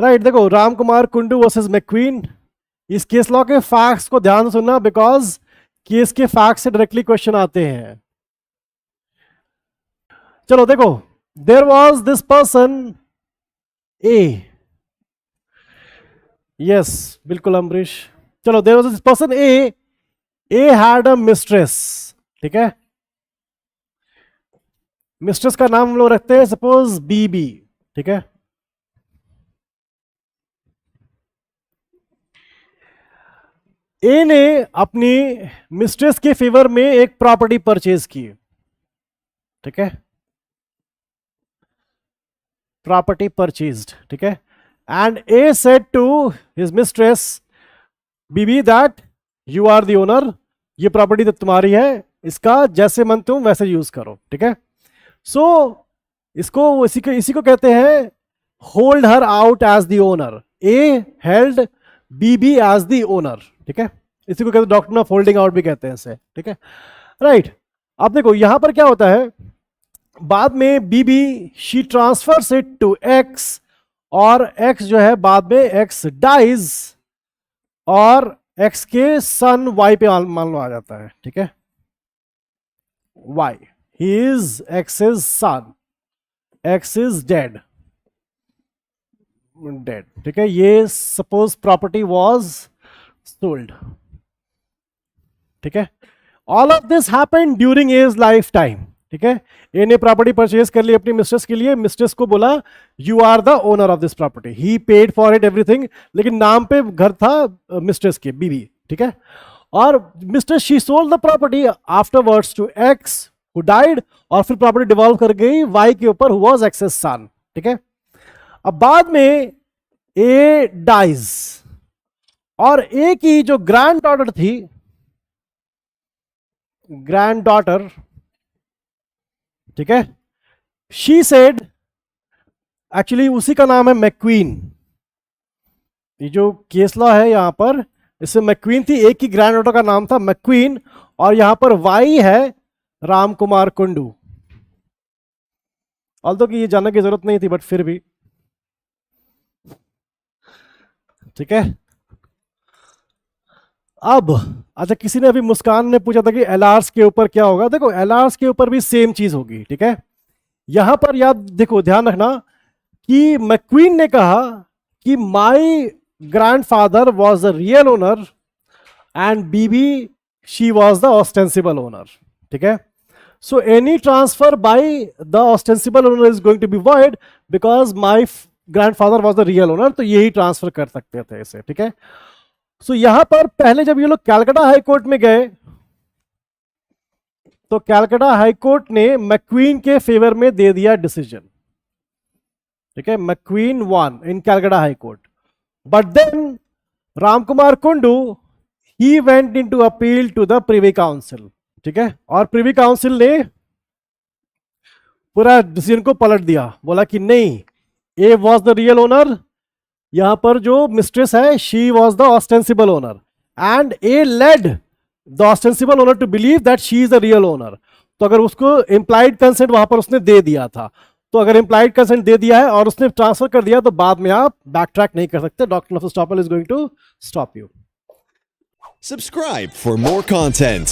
Right देखो, Ram Kumar Kundu versus McQueen, इस case law के फैक्ट्स को ध्यान से सुनना, बिकॉज केस के फैक्ट्स से डायरेक्टली क्वेश्चन आते हैं। चलो देखो, there was this person A, yes बिल्कुल अम्बरीश। चलो, there was this person A had a mistress, ठीक है। मिस्ट्रेस का नाम हम लोग रखते हैं सपोज बीबी, ठीक है। ए ने अपनी मिस्ट्रेस के फेवर में एक प्रॉपर्टी परचेज की, ठीक है, प्रॉपर्टी परचेज्ड, ठीक है। And A said to his mistress Bibi that you are the owner, ये प्रॉपर्टी तो तुम्हारी है, इसका जैसे मन तुम वैसे यूज करो, ठीक है। सो इसको इसी को कहते हैं hold her out as the owner. A held Bibi as the owner, ठीक है। इसी को कहते हैं डॉक्ट्रिन ऑफ होल्डिंग आउट भी कहते हैं इसे, ठीक है, राइट। अब देखो यहां पर क्या होता है, बाद में BB she transfers it to X, और एक्स जो है बाद में एक्स डाइज, और एक्स के सन वाई पे मान लो आ जाता है, ठीक है। Y, he is X is son, X is dead, ठीक है। ये सपोज प्रॉपर्टी वॉज सोल्ड, ठीक है। All of this happened during A's life time, ठीक है। ए ने प्रॉपर्टी परचेज कर ली अपनी मिस्ट्रेस के लिए, मिस्ट्रेस को बोला you are the owner of this property, he paid for it everything, लेकिन नाम पे घर था मिस्ट्रेस के, बीबी, ठीक है। और mistress she sold the property afterwards to X who died, और फिर प्रॉपर्टी डिवॉल्व कर गई वाई के ऊपर, हु वाज एक्सेस सन, ठीक है। अब बाद में ए डाइज, और ए की जो ग्रैंड डॉटर थी, ग्रैंड डॉटर, ठीक है, शी सेड, एक्चुअली उसी का नाम है मैक्वीन, ये जो केस लॉ है यहां पर, इससे मैक्वीन थी, एक की ग्रैंड डॉटर का नाम था मैक्वीन, और यहां पर वाई है राम कुमार कुंडू। ऑल्दो कि ये जानने की जरूरत नहीं थी, बट फिर भी, ठीक है। अब अच्छा, किसी ने अभी, मुस्कान ने पूछा था कि एलआरस के ऊपर क्या होगा। देखो एलआरस के ऊपर भी सेम चीज होगी, ठीक है। यहां पर याद देखो, ध्यान रखना कि मैक्वीन ने कहा कि my grandfather was the real owner and Bibi she was the ostensible owner, ठीक है। So any transfer by the ostensible owner is going to be void because my grandfather was the real owner, तो यही transfer कर सकते थे इसे, ठीक है। सो यहां पर पहले जब ये लोग कैलकाटा हाई कोर्ट में गए, तो कैलकाटा हाई कोर्ट ने मैक्वीन के फेवर में दे दिया डिसीजन, ठीक है। McQueen won in Calcutta high court, but then Ramkumar Kundu he went into appeal to the privy council, ठीक है। और प्रिवी काउंसिल ने पूरा डिसीजन को पलट दिया, बोला कि नहीं, A was the real owner, यहां पर जो मिस्ट्रेस है she was the ostensible owner, and A led the ostensible owner to believe that she is the real owner. तो अगर उसको इंप्लाइड कंसेंट वहां पर उसने दे दिया था, तो अगर इंप्लाइड कंसेंट दे दिया है और उसने ट्रांसफर कर दिया, तो बाद में आप बैक ट्रैक नहीं कर सकते। Doctrine of estoppel is going to stop you. Subscribe for more content.